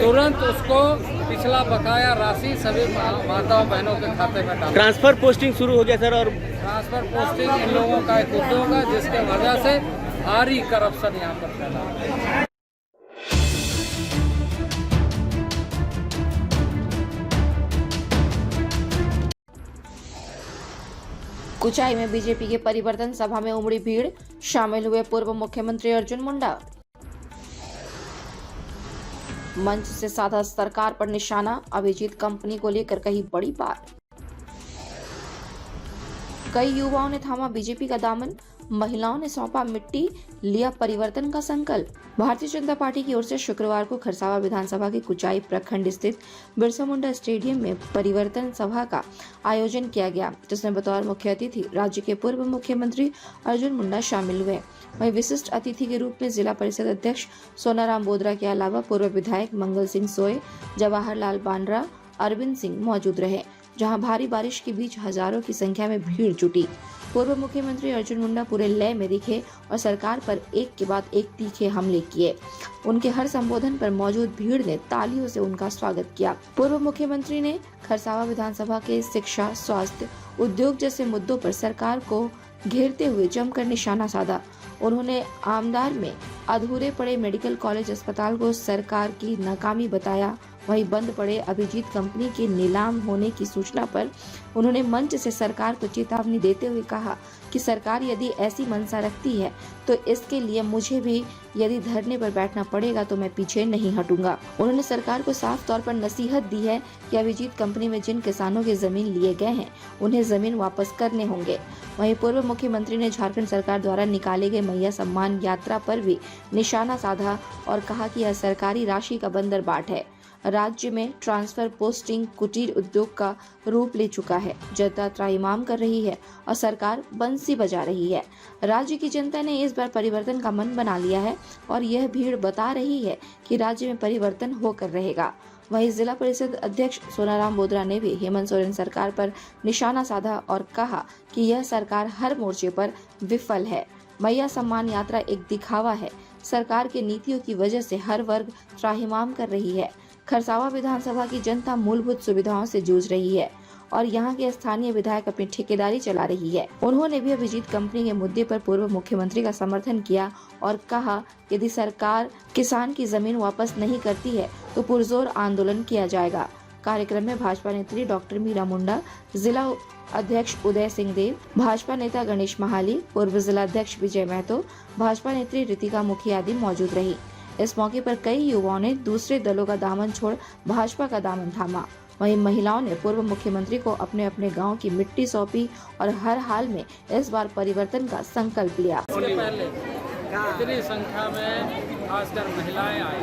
तुरंत उसको पिछला बकाया राशि सभी माताओं बहनों के खाते में डालें। ट्रांसफर पोस्टिंग शुरू हो गया सर, और ट्रांसफर पोस्टिंग इन लोगों का एक उद्योग है जिसके वजह से भारी करप्शन यहाँ पर फैला है। कुचाई में बीजेपी के परिवर्तन सभा में उमड़ी भीड़, शामिल हुए पूर्व मुख्यमंत्री अर्जुन मुंडा। मंच से साधा सरकार पर निशाना, अभिजीत कंपनी को लेकर कही बड़ी बात। कई युवाओं ने थामा बीजेपी का दामन, महिलाओं ने सौंपा मिट्टी, लिया परिवर्तन का संकल्प। भारतीय जनता पार्टी की ओर से शुक्रवार को खरसावा विधानसभा के कुचाई प्रखंड स्थित बिरसा मुंडा स्टेडियम में परिवर्तन सभा का आयोजन किया गया, जिसमें बतौर मुख्य अतिथि राज्य के पूर्व मुख्यमंत्री अर्जुन मुंडा शामिल हुए। वहीं विशिष्ट अतिथि के रूप में जिला परिषद अध्यक्ष सोनाराम बोदरा के अलावा पूर्व विधायक मंगल सिंह सोय, जवाहरलाल बांड्रा, अरविंद सिंह मौजूद रहे, जहां भारी बारिश के बीच हजारों की संख्या में भीड़ जुटी। पूर्व मुख्यमंत्री अर्जुन मुंडा पूरे लय में दिखे और सरकार पर एक के बाद एक तीखे हमले किए। उनके हर संबोधन पर मौजूद भीड़ ने तालियों से उनका स्वागत किया। पूर्व मुख्यमंत्री ने खरसावा विधानसभा के शिक्षा, स्वास्थ्य, उद्योग जैसे मुद्दों पर सरकार को घेरते हुए जमकर निशाना साधा। उन्होंने आमदार में अधूरे पड़े मेडिकल कॉलेज अस्पताल को सरकार की नाकामी बताया। वहीं बंद पड़े अभिजीत कंपनी के नीलाम होने की सूचना पर उन्होंने मंच से सरकार को चेतावनी देते हुए कहा कि सरकार यदि ऐसी मंशा रखती है तो इसके लिए मुझे भी यदि धरने पर बैठना पड़ेगा तो मैं पीछे नहीं हटूंगा। उन्होंने सरकार को साफ तौर पर नसीहत दी है कि अभिजीत कंपनी में जिन किसानों की जमीन लिए गए हैं उन्हें जमीन वापस करने होंगे। वहीं पूर्व मुख्यमंत्री ने झारखंड सरकार द्वारा निकाले गए मैया सम्मान यात्रा पर भी निशाना साधा और कहा कि यह सरकारी राशि का बंदरबाट है। राज्य में ट्रांसफर पोस्टिंग कुटीर उद्योग का रूप ले चुका है। जनता त्राहिमाम कर रही है और सरकार बंसी बजा रही है। राज्य की जनता ने इस बार परिवर्तन का मन बना लिया है और यह भीड़ बता रही है कि राज्य में परिवर्तन होकर रहेगा। वहीं जिला परिषद अध्यक्ष सोनाराम बोदरा ने भी हेमंत सोरेन सरकार पर निशाना साधा और कहा कि यह सरकार हर मोर्चे पर विफल है। मैया सम्मान यात्रा एक दिखावा है। सरकार के नीतियों की वजह से हर वर्ग त्राहिमाम कर रही है। खरसावा विधानसभा की जनता मूलभूत सुविधाओं से जूझ रही है और यहाँ के स्थानीय विधायक अपनी ठेकेदारी चला रही है। उन्होंने भी अभिजीत कंपनी के मुद्दे पर पूर्व मुख्यमंत्री का समर्थन किया और कहा यदि सरकार किसान की जमीन वापस नहीं करती है तो पुरजोर आंदोलन किया जाएगा। कार्यक्रम में भाजपा नेत्री डॉक्टर मीरा मुंडा, जिला अध्यक्ष उदय सिंह देव, भाजपा नेता गणेश महाली, पूर्व जिला अध्यक्ष विजय महतो, भाजपा नेत्री रितिका मुखिया आदि मौजूद रही। इस मौके पर कई युवाओं ने दूसरे दलों का दामन छोड़ भाजपा का दामन थामा। वहीं महिलाओं ने पूर्व मुख्यमंत्री को अपने अपने गांव की मिट्टी सौंपी और हर हाल में इस बार परिवर्तन का संकल्प लिया। इसके पहले इतनी संख्या में खासकर महिलाएं आई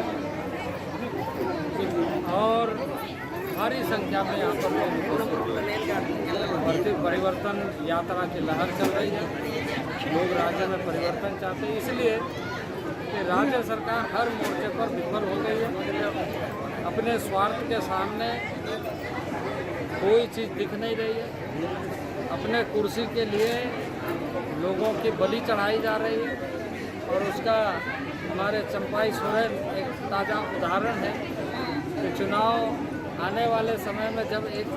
और भारी संख्या में यहाँ पर परिवर्तन यात्रा की लहर चल रही है। लोग राज्य में परिवर्तन चाहते हैं, इसलिए कि राज्य सरकार हर मोर्चे पर विफल हो गई है। अपने स्वार्थ के सामने कोई चीज़ दिख नहीं रही है। अपने कुर्सी के लिए लोगों की बलि चढ़ाई जा रही है और उसका हमारे चंपाई सोरेन एक ताज़ा उदाहरण है कि चुनाव आने वाले समय में जब एक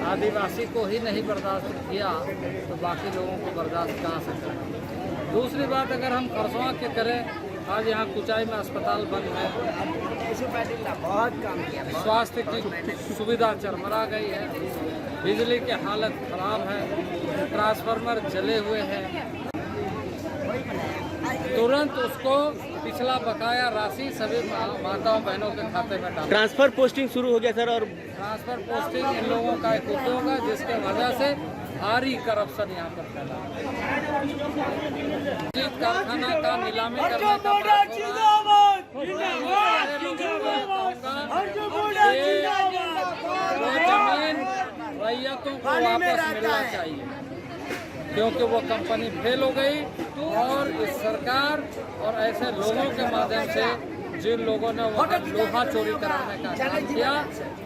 आदिवासी को ही नहीं बर्दाश्त किया तो बाकी लोगों को बर्दाश्त कहाँ से करें। दूसरी बात, अगर हम खरसावा के करें, आज यहाँ कुचाई में अस्पताल बंद है, बहुत काम किया, स्वास्थ्य की सुविधा चरमरा गई है, बिजली की हालत खराब है, ट्रांसफार्मर जले हुए हैं। तुरंत उसको पिछला बकाया राशि सभी माताओं बहनों के खाते में डालें। ट्रांसफर पोस्टिंग शुरू हो गया सर, और ट्रांसफर पोस्टिंग इन लोगों का एक उद्योग है जिसके वजह से भारी करप्शन यहाँ पर फैला है। कारखाना का नीलामी करने का जमीन रैयतों को वापस मिलना चाहिए क्योंकि वो कंपनी फेल हो गई और इस सरकार और ऐसे लोगों के माध्यम से जिन लोगों ने वहाँ लोहा चोरी कराने का काम किया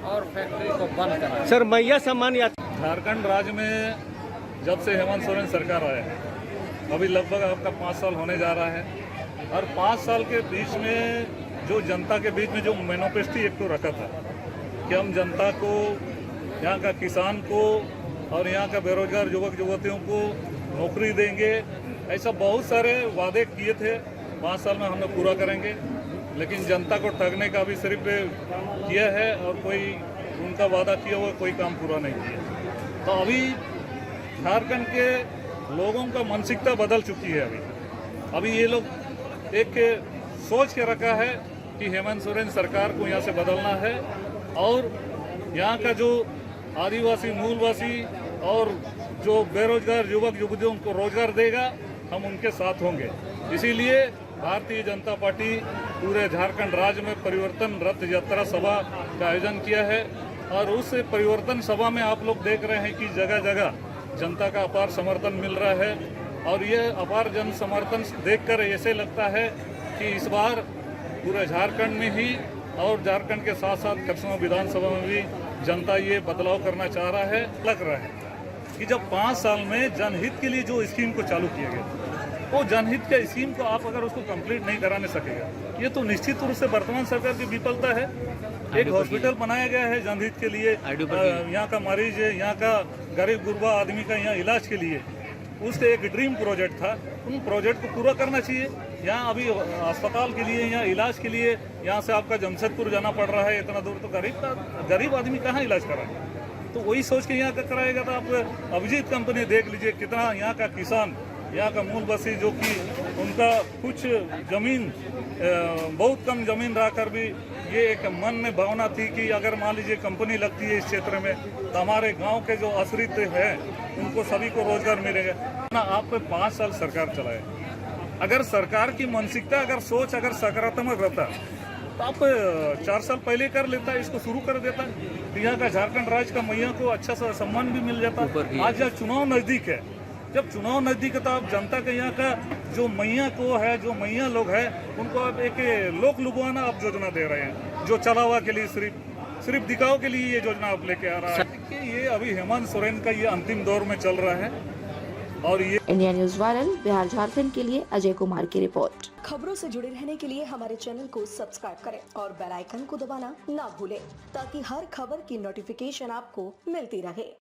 और फैक्ट्री को बंद करा। सर मैया सम्मान यात्रा झारखंड राज्य में जब से हेमंत सोरेन सरकार आया है, अभी लगभग आपका 5 साल होने जा रहा है और 5 साल के बीच में जो जनता के बीच में जो मैनिफेस्टो एक तो रखा था कि हम जनता को, यहाँ का किसान को और यहाँ का बेरोजगार युवक युवतियों को नौकरी देंगे, ऐसा बहुत सारे वादे किए थे। 5 साल में हम लोग पूरा करेंगे, लेकिन जनता को ठगने का भी सिर्फ किया है और कोई उनका वादा किया हुआ कोई काम पूरा नहीं किया। तो अभी झारखंड के लोगों का मानसिकता बदल चुकी है। अभी ये लोग एक सोच के रखा है कि हेमंत सोरेन सरकार को यहाँ से बदलना है और यहाँ का जो आदिवासी मूलवासी और जो बेरोजगार युवक युवतियों को रोजगार देगा, हम उनके साथ होंगे। इसीलिए भारतीय जनता पार्टी पूरे झारखंड राज्य में परिवर्तन रथ यात्रा सभा का आयोजन किया है और उस परिवर्तन सभा में आप लोग देख रहे हैं कि जगह जगह जनता का अपार समर्थन मिल रहा है और ये अपार जन समर्थन देखकर ऐसे लगता है कि इस बार पूरे झारखंड में ही और झारखंड के साथ साथ खरसवां विधानसभा में भी जनता ये बदलाव करना चाह रहा है। लग रहा है कि जब 5 साल में जनहित के लिए जो स्कीम को चालू किया गया, वो जनहित के स्कीम को आप अगर उसको कंप्लीट नहीं कराने सकेगा, ये तो निश्चित रूप से वर्तमान सरकार की विफलता है। एक हॉस्पिटल बनाया गया है जनहित के लिए, यहाँ का मरीज, यहाँ का गरीब गुरबा आदमी का यहाँ इलाज के लिए, उससे एक ड्रीम प्रोजेक्ट था, उन प्रोजेक्ट को पूरा करना चाहिए। यहाँ अभी अस्पताल के लिए, यहाँ इलाज के लिए, यहाँ से आपका जमशेदपुर जाना पड़ रहा है इतना दूर, तो गरीब आदमी कहाँ इलाज कराए? तो वही सोच के यहाँ का कराएगा। तो आप अभिजीत कंपनी देख लीजिए, कितना यहाँ का किसान, यहाँ का मूलवासी जो कि उनका कुछ जमीन, बहुत कम जमीन रहकर भी ये एक मन में भावना थी कि अगर मान लीजिए कंपनी लगती है इस क्षेत्र में तो हमारे गांव के जो आश्रित हैं उनको सभी को रोजगार मिलेगा ना। आप पे 5 साल सरकार चलाए, अगर सरकार की मानसिकता, अगर सोच अगर सकारात्मक रहता तो आप 4 साल पहले कर लेता, इसको शुरू कर देता, तो यहाँ का झारखंड राज्य का मैया को अच्छा सा सम्मान भी मिल जाता। आज जब चुनाव नजदीक है, जब चुनाव नजदीक है तो आप जनता के यहाँ का जो मैया को है, जो मैया लोग है, उनको आप एक लोक लुभावना आप योजना दे रहे हैं, जो चलावा के लिए सिर्फ दिखाव के लिए ये योजना आप लेके आ रहा है। कि ये अभी हेमंत सोरेन का ये अंतिम दौर में चल रहा है और ये India news viral Bihar Jharkhand के लिए अजय कुमार की रिपोर्ट। खबरों से जुड़े रहने के लिए हमारे चैनल को सब्सक्राइब करें और बेल आइकन को दबाना ना भूलें ताकि हर खबर की नोटिफिकेशन आपको मिलती रहे।